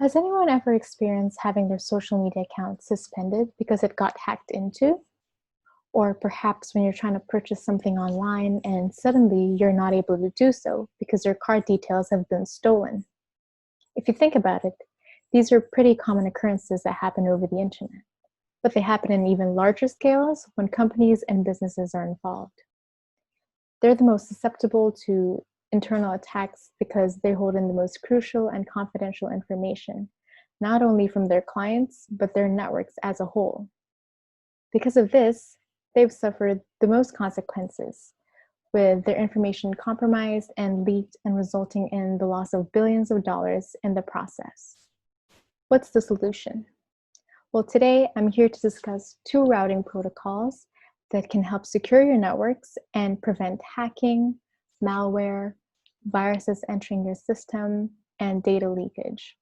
Has anyone ever experienced having their social media account suspended because it got hacked into? Or perhaps when you're trying to purchase something online and suddenly you're not able to do so because your card details have been stolen? If you think about it, these are pretty common occurrences that happen over the internet, but they happen in even larger scales when companies and businesses are involved. They're the most susceptible to internal attacks because they hold in the most crucial and confidential information, not only from their clients, but their networks as a whole. Because of this, they've suffered the most consequences, with their information compromised and leaked and resulting in the loss of billions of dollars in the process. What's the solution? Well, today I'm here to discuss two routing protocols that can help secure your networks and prevent hacking, malware, viruses entering your system, and data leakage.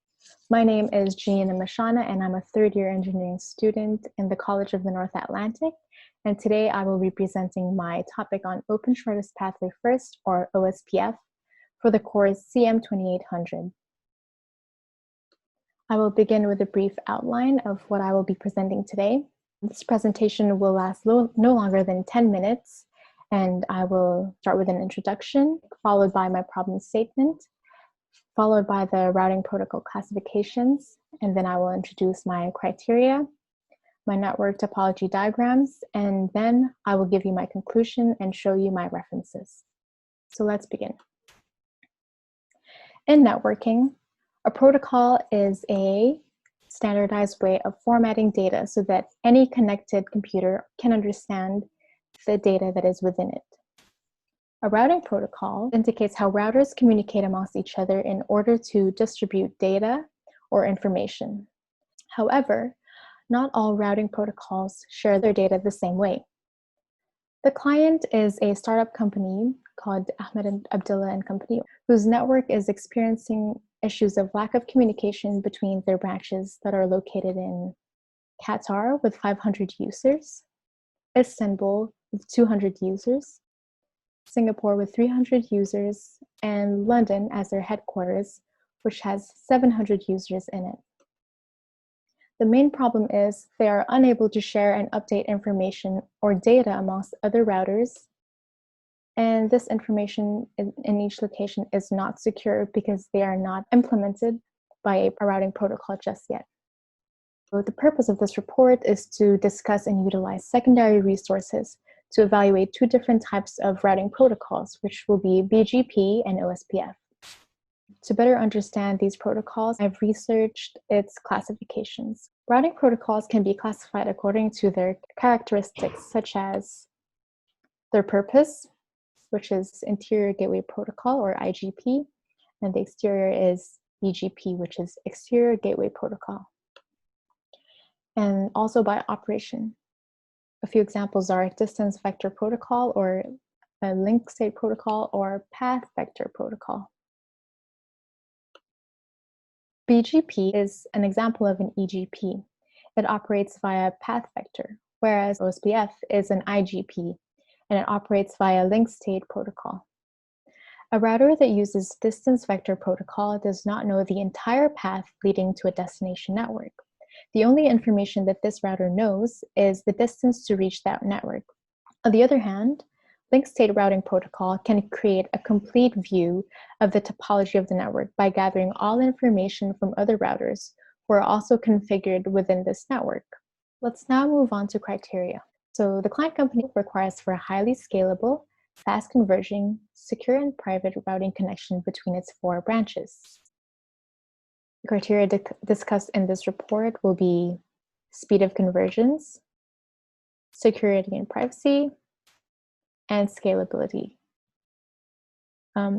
My name is Jeanna Mashana, and I'm a third-year engineering student in the College of the North Atlantic. And today I will be presenting my topic on Open Shortest Pathway First, or OSPF, for the course CM2800. I will begin with a brief outline of what I will be presenting today. This presentation will last no longer than 10 minutes, and I will start with an introduction, followed by my problem statement, followed by the routing protocol classifications, and then I will introduce my criteria, my network topology diagrams, and then I will give you my conclusion and show you my references. So let's begin. In networking, a protocol is a standardized way of formatting data so that any connected computer can understand the data that is within it. A routing protocol indicates how routers communicate amongst each other in order to distribute data or information. However, not all routing protocols share their data the same way. The client is a startup company called Ahmed and Abdullah and Company, whose network is experiencing issues of lack of communication between their branches that are located in Qatar with 500 users, Istanbul with 200 users, Singapore with 300 users, and London as their headquarters, which has 700 users in it. The main problem is they are unable to share and update information or data amongst other routers, and this information in each location is not secure because they are not implemented by a routing protocol just yet. So the purpose of this report is to discuss and utilize secondary resources to evaluate two different types of routing protocols, which will be BGP and OSPF. To better understand these protocols, I've researched its classifications. Routing protocols can be classified according to their characteristics, such as their purpose, which is Interior Gateway Protocol, or IGP, and the exterior is BGP, which is Exterior Gateway Protocol. And also by operation. A few examples are Distance Vector Protocol, or a Link State Protocol, or Path Vector Protocol. BGP is an example of an EGP. It operates via path vector, whereas OSPF is an IGP, and it operates via link state protocol. A router that uses distance vector protocol does not know the entire path leading to a destination network. The only information that this router knows is the distance to reach that network. On the other hand, link state routing protocol can create a complete view of the topology of the network by gathering all information from other routers who are also configured within this network. Let's now move on to criteria. So the client company requires for a highly scalable, fast converging, secure and private routing connection between its 4 branches. The criteria discussed in this report will be speed of convergence, security and privacy, and scalability.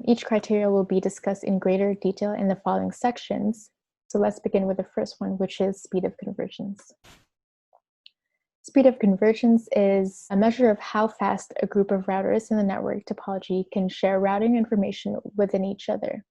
Each criteria will be discussed in greater detail in the following sections. So let's begin with the first one, which is speed of convergence. Speed of convergence is a measure of how fast a group of routers in the network topology can share routing information within each other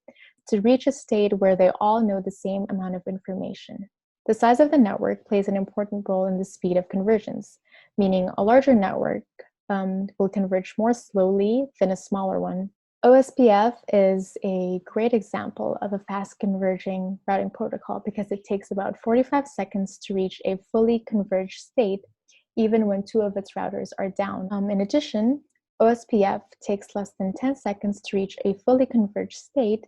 to reach a state where they all know the same amount of information. The size of the network plays an important role in the speed of convergence, meaning a larger network will converge more slowly than a smaller one OSPF is a great example of a fast converging routing protocol because it takes about 45 seconds to reach a fully converged state, even when two of its routers are down. In addition, OSPF takes less than 10 seconds to reach a fully converged state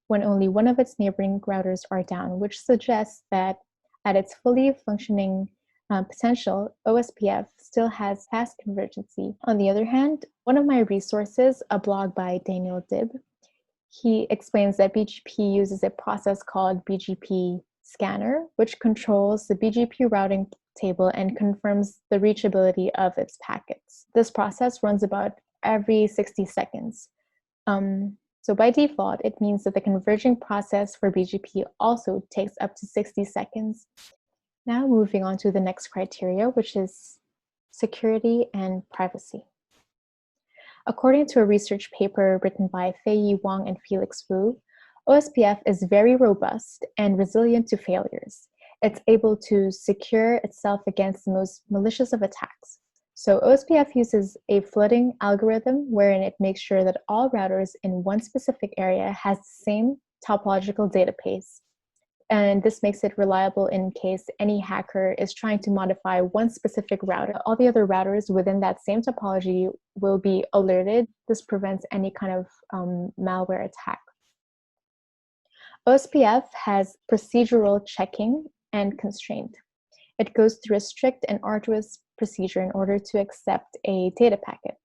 when only one of its neighboring routers are down, which suggests that at its fully functioning potential, OSPF still has fast convergency. On the other hand, one of my resources, a blog by Daniel Dibb, he explains that BGP uses a process called BGP scanner, which controls the BGP routing table and confirms the reachability of its packets. This process runs about every 60 seconds. So by default, it means that the converging process for BGP also takes up to 60 seconds. Now moving on to the next criteria, which is security and privacy. According to a research paper written by Fei-Yi Wang and Felix Wu, OSPF is very robust and resilient to failures. It's able to secure itself against the most malicious of attacks. So OSPF uses a flooding algorithm wherein it makes sure that all routers in one specific area has the same topological database. And this makes it reliable in case any hacker is trying to modify one specific router. All the other routers within that same topology will be alerted. This prevents any kind of malware attack. OSPF has procedural checking and constraint. It goes through a strict and arduous procedure in order to accept a data packet.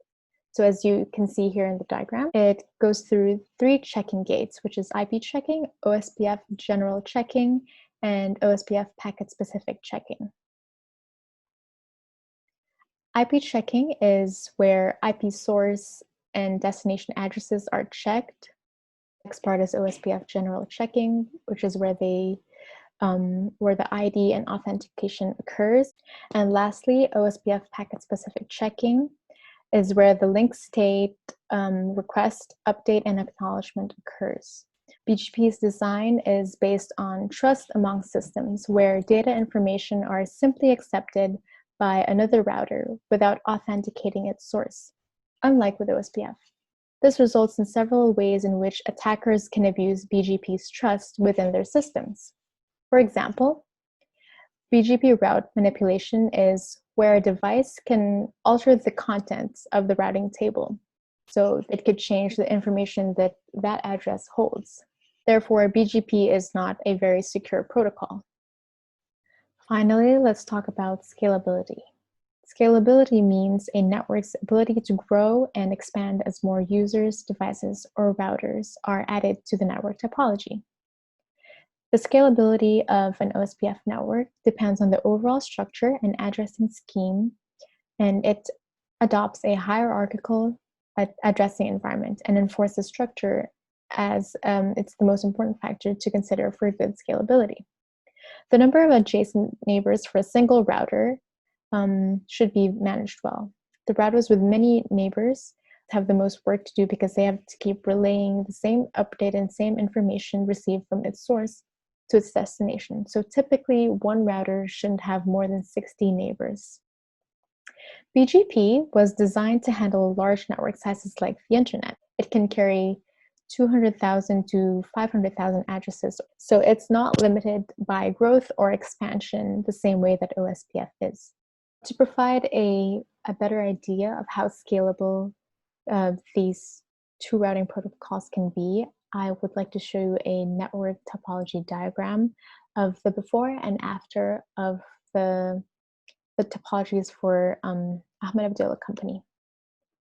So as you can see here in the diagram, it goes through 3 checking gates, which is IP checking, OSPF general checking, and OSPF packet-specific checking. IP checking is where IP source and destination addresses are checked. Next part is OSPF general checking, which is where the ID and authentication occurs. And lastly, OSPF packet-specific checking is where the link state, request, update, and acknowledgement occurs. BGP's design is based on trust among systems, where data information are simply accepted by another router without authenticating its source, unlike with OSPF. This results in several ways in which attackers can abuse BGP's trust within their systems. For example, BGP route manipulation is where a device can alter the contents of the routing table. So it could change the information that that address holds. Therefore, BGP is not a very secure protocol. Finally, let's talk about scalability. Scalability means a network's ability to grow and expand as more users, devices, or routers are added to the network topology. The scalability of an OSPF network depends on the overall structure and addressing scheme, and it adopts a hierarchical addressing environment and enforces structure as it's the most important factor to consider for good scalability. The number of adjacent neighbors for a single router should be managed well. The routers with many neighbors have the most work to do because they have to keep relaying the same update and same information received from its source to its destination. So typically, one router shouldn't have more than 60 neighbors. BGP was designed to handle large network sizes like the internet. It can carry 200,000 to 500,000 addresses. So it's not limited by growth or expansion the same way that OSPF is. To provide a better idea of how scalable these two routing protocols can be, I would like to show you a network topology diagram of the before and after of the topologies for Ahmed Abdullah Company.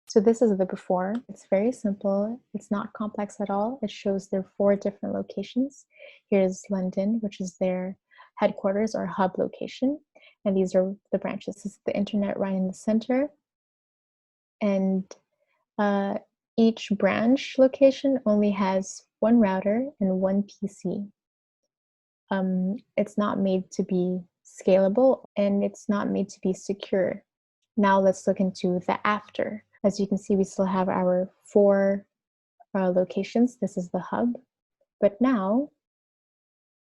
So this is the before. It's very simple. It's not complex at all. It shows their 4 different locations. Here's London, which is their headquarters or hub location. And these are the branches. This is the internet right in the center. And each branch location only has 1 router and 1 PC. It's not made to be scalable and it's not made to be secure. Now let's look into the after. As you can see, we still have our 4 locations. This is the hub. But now,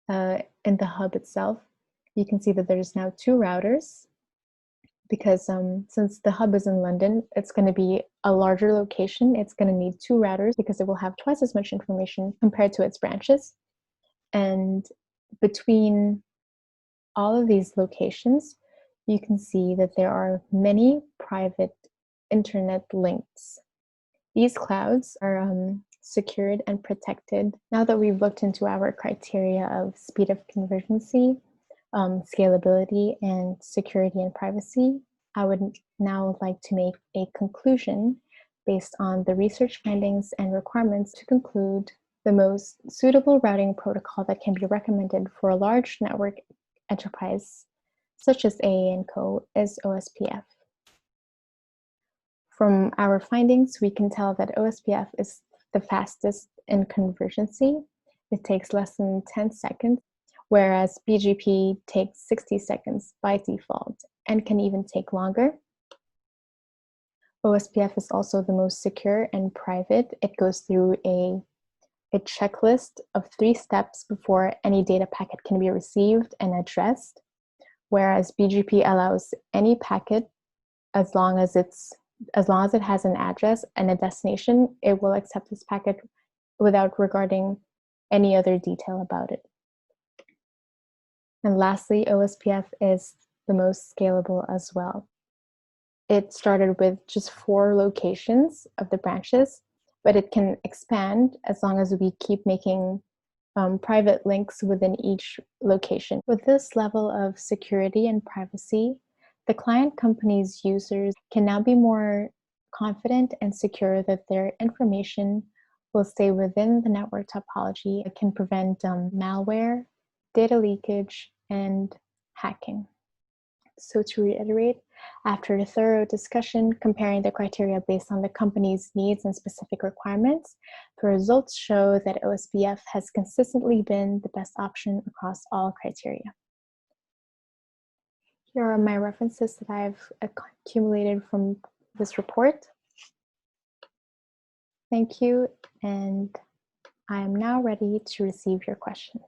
in the hub itself, you can see that there's now 2 routers. because since the hub is in London, it's going to be a larger location. It's going to need 2 routers because it will have twice as much information compared to its branches. And between all of these locations, you can see that there are many private internet links. These clouds are secured and protected. Now that we've looked into our criteria of speed of convergency, scalability, and security and privacy, I would now like to make a conclusion based on the research findings and requirements to conclude the most suitable routing protocol that can be recommended for a large network enterprise such as AA&Co is OSPF. From our findings, we can tell that OSPF is the fastest in convergency. It takes less than 10 seconds, whereas BGP takes 60 seconds by default and can even take longer. OSPF is also the most secure and private. It goes through a checklist of 3 steps before any data packet can be received and addressed, whereas BGP allows any packet as long as it has an address and a destination, it will accept this packet without regarding any other detail about it. And lastly, OSPF is the most scalable as well. It started with just 4 locations of the branches, but it can expand as long as we keep making private links within each location. With this level of security and privacy, the client company's users can now be more confident and secure that their information will stay within the network topology. It can prevent malware, data leakage, and hacking. So to reiterate, after a thorough discussion comparing the criteria based on the company's needs and specific requirements, the results show that OSPF has consistently been the best option across all criteria. Here are my references that I've accumulated from this report. Thank you, and I am now ready to receive your questions.